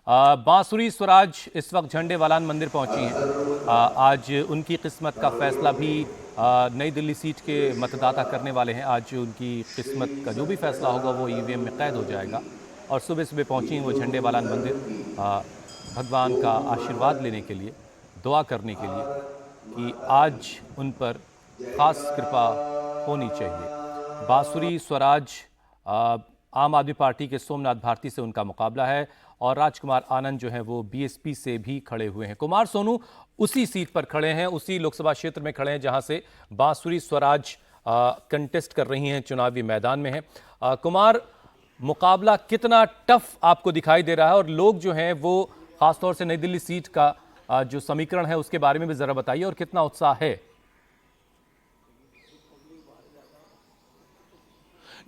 बांसुरी स्वराज इस वक्त झंडे वालान मंदिर पहुंची हैं। आज उनकी किस्मत का फैसला भी नई दिल्ली सीट के मतदाता करने वाले हैं। आज उनकी किस्मत का जो भी फैसला होगा वो ईवीएम में कैद हो जाएगा। और सुबह सुबह पहुंची हैं वो झंडे वालान मंदिर भगवान का आशीर्वाद लेने के लिए, दुआ करने के लिए कि आज उन पर खास कृपा होनी चाहिए। बांसुरी स्वराज आम आदमी पार्टी के सोमनाथ भारती से उनका मुकाबला है और राजकुमार आनंद जो है वो बीएसपी से भी खड़े हुए हैं। कुमार सोनू उसी सीट पर खड़े हैं, उसी लोकसभा क्षेत्र में खड़े हैं जहां से बांसुरी स्वराज कंटेस्ट कर रही हैं, चुनावी मैदान में हैं। कुमार, मुकाबला कितना टफ आपको दिखाई दे रहा है और लोग जो हैं वो खासतौर से नई दिल्ली सीट का जो समीकरण है उसके बारे में भी जरा बताइए और कितना उत्साह है?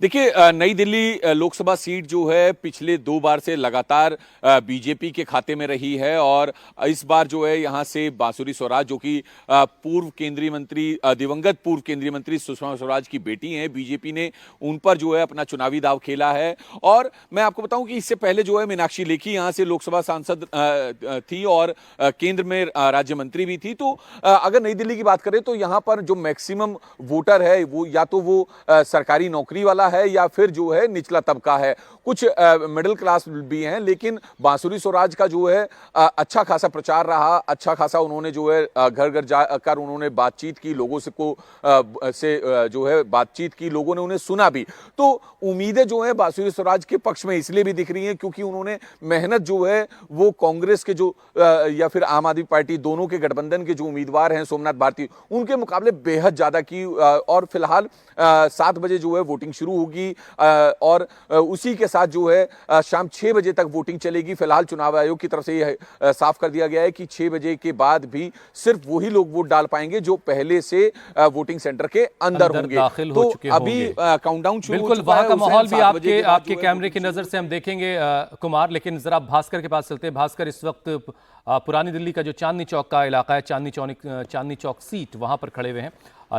देखिए, नई दिल्ली लोकसभा सीट जो है पिछले 2 बार से लगातार बीजेपी के खाते में रही है और इस बार जो है यहां से बांसुरी स्वराज जो कि पूर्व केंद्रीय मंत्री, दिवंगत पूर्व केंद्रीय मंत्री सुषमा स्वराज की बेटी हैं, बीजेपी ने उन पर जो है अपना चुनावी दाव खेला है। और मैं आपको बताऊं कि इससे पहले जो है मीनाक्षी लेखी यहां से लोकसभा सांसद थी और केंद्र में राज्य मंत्री भी थी। तो अगर नई दिल्ली की बात करें तो यहां पर जो मैक्सिमम वोटर है वो या तो वो सरकारी नौकरी वाला है या फिर जो है निचला तबका है, कुछ मिडिल क्लास भी हैं। लेकिन बांसुरी स्वराज का जो है अच्छा खासा प्रचार रहा, अच्छा खासा उन्होंने जो है घर घर जाकर उन्होंने बातचीत की, लोगों से जो है बातचीत की, लोगों ने उन्हें सुना भी। तो उम्मीदें जो है बांसुरी स्वराज के पक्ष में इसलिए भी दिख रही हैं क्योंकि उन्होंने मेहनत जो है वो कांग्रेस के जो या फिर आम आदमी पार्टी दोनों के गठबंधन के जो उम्मीदवार हैं सोमनाथ भारती, उनके मुकाबले बेहद ज्यादा की। और फिलहाल 7 बजे जो है वोटिंग शुरू होगी और उसी के साथ जो है शाम 6 बजे तक वोटिंग चलेगी। फिलहाल चुनाव आयोग की तरफ से यह साफ कर दिया गया है कि 6 बजे के बाद भी सिर्फ वही लोग वोट डाल पाएंगे जो पहले से वोटिंग सेंटर के अंदर होंगे। दाखिल तो हो चुके अभी काउंटडाउन शुरू हो चुका है। बिल्कुल, वहां का माहौल भी आपके कैमरे की नजर से हम देखेंगे कुमार। लेकिन जरा भास्कर के पास चलते हैं। भास्कर, इस वक्त पुरानी दिल्ली का जो चांदनी चौक का इलाका है, चांदनी चौक सीट, वहां पर खड़े हुए हैं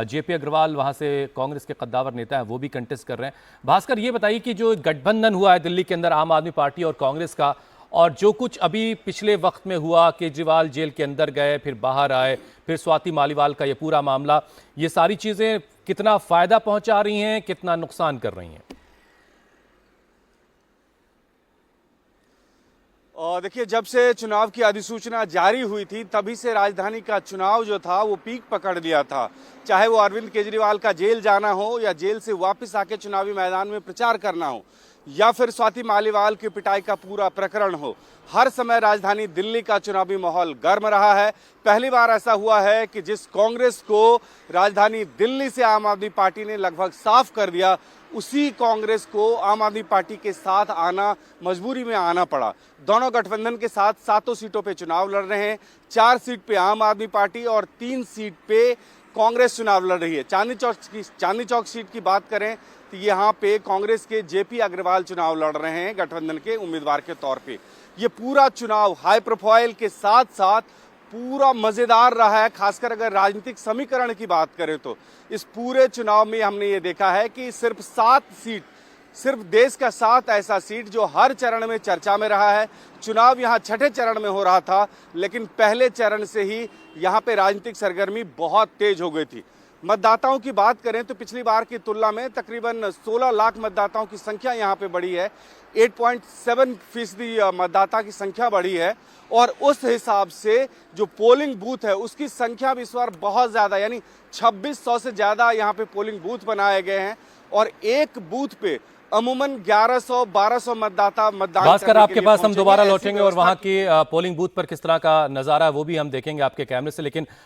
जेपी अग्रवाल, वहां से कांग्रेस के कद्दावर नेता हैं, वो भी कंटेस्ट कर रहे हैं। भास्कर, ये बताइए कि जो गठबंधन हुआ है दिल्ली के अंदर आम आदमी पार्टी और कांग्रेस का, और जो कुछ अभी पिछले वक्त में हुआ, केजरीवाल जेल के अंदर गए फिर बाहर आए, फिर स्वाति मालीवाल का ये पूरा मामला, ये सारी चीजें कितना फायदा पहुंचा रही हैं, कितना नुकसान कर रही हैं? और देखिए, जब से चुनाव की अधिसूचना जारी हुई थी तभी से राजधानी का चुनाव जो था वो पीक पकड़ लिया था। चाहे वो अरविंद केजरीवाल का जेल जाना हो या जेल से वापस आके चुनावी मैदान में प्रचार करना हो या फिर स्वाति मालीवाल की पिटाई का पूरा प्रकरण हो, हर समय राजधानी दिल्ली का चुनावी माहौल गर्म रहा है। पहली बार ऐसा हुआ है कि जिस कांग्रेस को राजधानी दिल्ली से आम आदमी पार्टी ने लगभग साफ कर दिया, उसी कांग्रेस को आम आदमी पार्टी के साथ आना, मजबूरी में आना पड़ा। दोनों गठबंधन के साथ 7 सीटों पे चुनाव लड़ रहे हैं। 4 सीट पे आम आदमी पार्टी और 3 सीट पे कांग्रेस चुनाव लड़ रही है। चांदनी चौक सीट की बात करें तो यहाँ पे कांग्रेस के जेपी अग्रवाल चुनाव लड़ रहे हैं गठबंधन के उम्मीदवार के तौर पे। ये पूरा चुनाव हाई प्रोफाइल के साथ साथ पूरा मजेदार रहा है। खासकर अगर राजनीतिक समीकरण की बात करें तो इस पूरे चुनाव में हमने ये देखा है कि सिर्फ 7 सीट, सिर्फ देश का 7 ऐसा सीट जो हर चरण में चर्चा में रहा है। चुनाव यहाँ 6ठे चरण में हो रहा था, लेकिन पहले चरण से ही यहाँ पे राजनीतिक सरगर्मी बहुत तेज हो गई थी। मतदाताओं की बात करें तो पिछली बार की तुलना में तकरीबन 16 लाख मतदाताओं की संख्या यहाँ पे बढ़ी है। 8.7% मतदाता की संख्या बढ़ी है और उस हिसाब से जो पोलिंग बूथ है उसकी संख्या भी इस बार बहुत ज़्यादा, यानी 2600 से ज़्यादा यहाँ पे पोलिंग बूथ बनाए गए हैं और एक बूथ पे अमूमन 1100-1200 मतदाता मतदान। भास्कर, आपके पास हम दोबारा लौटेंगे और वहां की पोलिंग बूथ पर किस तरह का नजारा है वो भी हम देखेंगे आपके कैमरे से। लेकिन